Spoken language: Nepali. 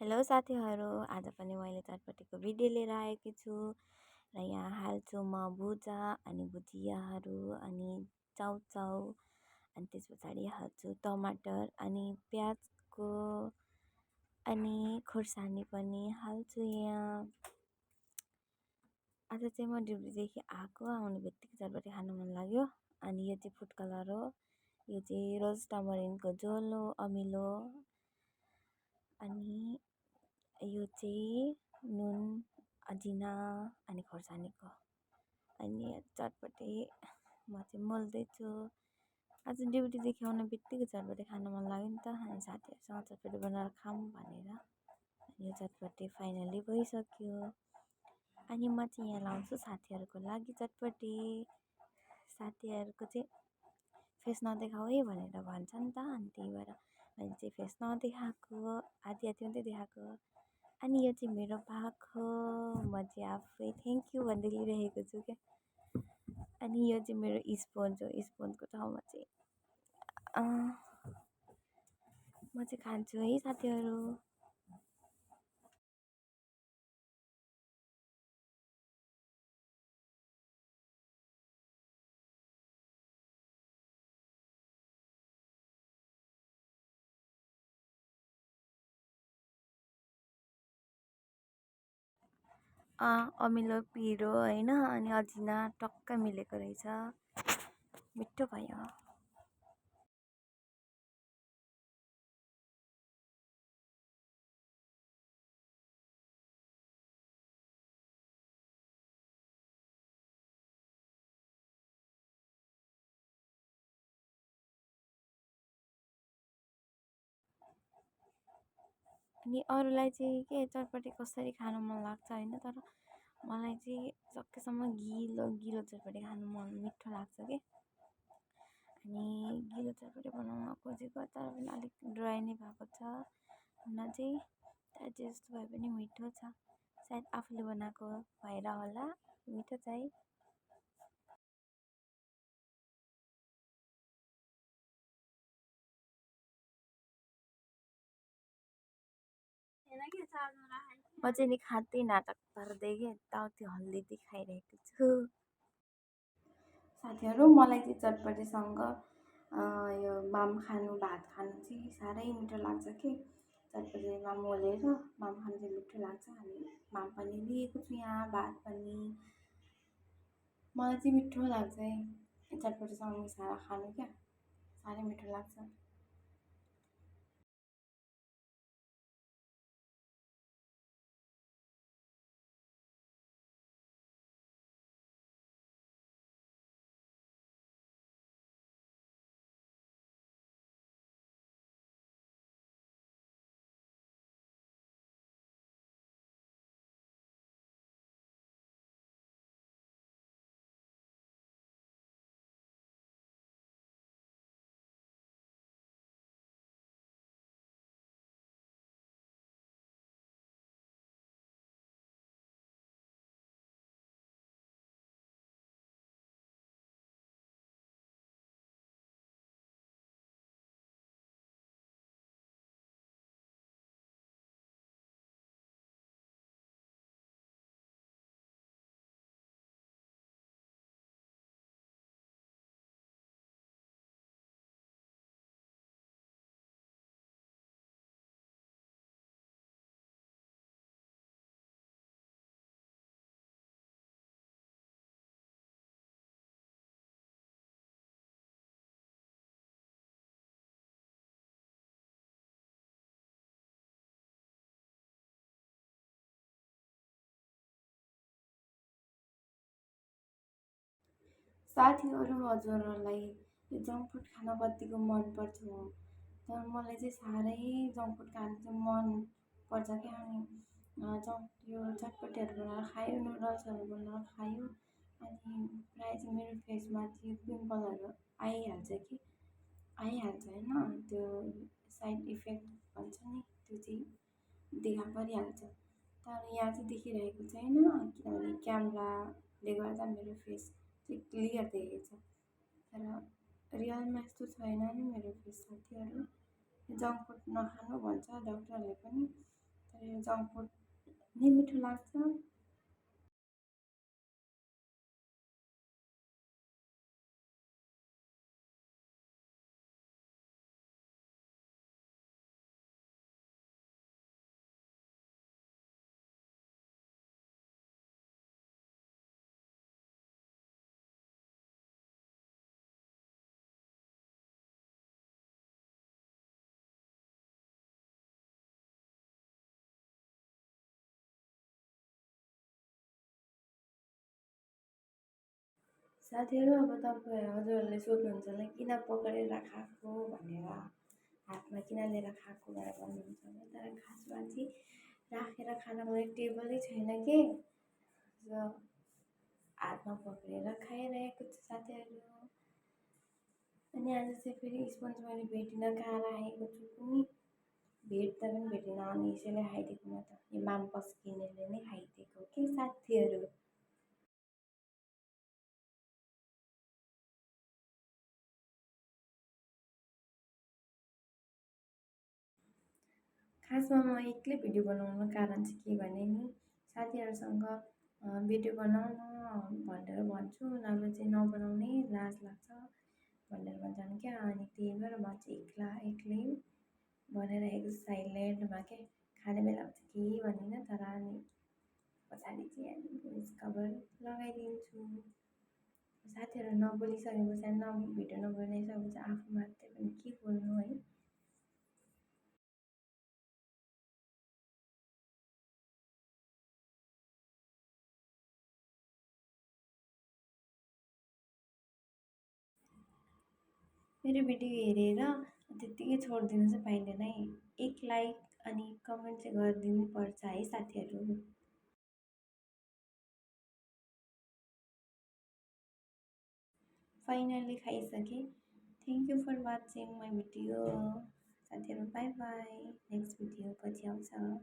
हेलो साथीहरू, आज पनि मैले चटपटीको भिडियो लिएर आएकी छु र यहाँ हाल्छु म भुजा अनि भुजियाहरू अनि चाउचाउ अनि त्यस पछाडि हाल्छु टमाटर अनि प्याजको अनि खोर्सानी पनि हाल्छु यहाँ। आज चाहिँ म ड्युटीदेखि आउने बित्तिकै चटपटी खानु मन लाग्यो अनि यो चाहिँ फुड कलर हो। यो चाहिँ रोज टमरिनको झोल हो, अमिलो। अनि यो चाहिँ नुन अजिना अनि खोर्सानीको अनि चटपटी म चाहिँ मोल्दैछु। आज ड्युटीदेखि आउने बित्तिकै चटपटी खानु मन लाग्यो नि त, अनि साथीहरूसँग चटपटी बनाएर खाऊँ भनेर अनि यो चटपटी फाइनली भइसक्यो। अनि म चाहिँ यहाँ लाउँछु साथीहरूको लागि चटपटी। साथीहरूको चाहिँ फेस नदेखाऊ है भनेर भन्छ नि त, अनि त्यही भएर मैले चाहिँ फेस नदेखाएको, आधी आधी मात्रै देखाएको। अनि यो चाहिँ मेरो भाग हो, म चाहिँ आफै थ्याङ्क यू भन्दै लिइरहेको छु क्या। अनि यो चाहिँ मेरो स्पोन्ज हो, स्पोन्जको ठाउँमा चाहिँ म चाहिँ खान्छु है साथीहरू। अमिलो पिरो होइन अनि अजिना टक्क मिलेको रहेछ, मिठो भयो। अनि अरूलाई चाहिँ के चटपटी कसरी खानु मन लाग्छ होइन, तर मलाई चाहिँ सकेसम्म गिलो गिलो चटपटी खानु मिठो लाग्छ कि। अनि गिलो चटपटी बनाउन खोजेको तर पनि अलिक ड्राई नै भएको छ हुन चाहिँ, तर जस्तो भए पनि मिठो छ। सायद आफूले बनाएको भएर होला, मिठो चाहिँ। म चाहिँ नि खाँदै नाटक गर्दै कि यताउति हल्लिँदै खाइरहेको छु। साथीहरू मलाई चाहिँ चटपटीसँग यो माम खानु, भात खानु चाहिँ साह्रै मिठो लाग्छ कि। चटपटीमा मोलेर माम खानु चाहिँ मिठो लाग्छ। अनि माम पनि लिएको छु यहाँ, भात पनि। मलाई चाहिँ मिठो लाग्छ है चटपटीसँग मिसाएर खानु क्या, साह्रै मिठो लाग्छ। साथीहरू हजुरहरूलाई यो जङ्क फुड खान कतिको मनपर्छ हो, तर मलाई चाहिँ साह्रै जङ्क फुड खानु चाहिँ मन पर्छ क्या। अनि यो चटपटीहरू बनाएर खायो, नुडल्सहरू बनाएर खायो, अनि प्रायः चाहिँ मेरो फेसमा चाहिँ पिम्पलहरू आइहाल्छ कि, आइहाल्छ होइन। त्यो साइड इफेक्ट भन्छ नि, त्यो चाहिँ देखा परिहाल्छ। तर यहाँ चाहिँ देखिरहेको छैन किनभने क्यामेराले गर्दा मेरो फेस चाहिँ क्लियर देखेको छ, तर रियलमा यस्तो छैन नि मेरो फेस। साथीहरू जङ्क फुड नखानु भन्छ डक्टरहरूले पनि, जङ्क फुड नै मिठो लाग्छ। साथीहरू, अब तपाईँ हजुरहरूले सोध्नुहुन्छ होला किन पकाएर खाएको भनेर, हातमा किन लिएर खाएको भनेर भन्नुहुन्छ होला। तर खासमा चाहिँ राखेर खानको लागि टेबलै छैन कि, र हातमा पक्रिएर खाइरहेको छु साथीहरू। अनि आज चाहिँ फेरि स्पन्ज मैले भेटिनँ, कहाँ राखेको छु पनि भेट्दा पनि भेटिनँ। अनि यसैले खाइदिएको म त, यो माम पस्किनेले नै खाइदिएको के साथीहरू। खासमा म एक्लै भिडियो बनाउनुको कारण चाहिँ के भने नि, साथीहरूसँग भिडियो बनाउनु भनेर भन्छु, नभए चाहिँ नबनाउनै लाज लाग्छ भनेर भन्छन् क्या। अनि त्यही भएर म चाहिँ एक्लै बनाइरहेको छु साइलेन्टमा के। खाने बेलामा चाहिँ केही भन्दिनँ, तर अनि पछाडि चाहिँ अनि भोइस कभर लगाइदिन्छु। साथीहरू नबोलिसकेपछि, भिडियो नबनाइसकेपछि आफू मात्रै पनि के बोल्नु है। मेरो भिडियो हेरेर त्यत्तिकै छोडिदिनु चाहिँ पाइँदैन है। एक लाइक अनि कमेन्ट चाहिँ गरिदिनु पर्छ है साथीहरू। फाइनली खाइसकेँ। Thank you for watching my video. साथीहरू बाई बाई। नेक्स्ट भिडियो पछि आउँछ।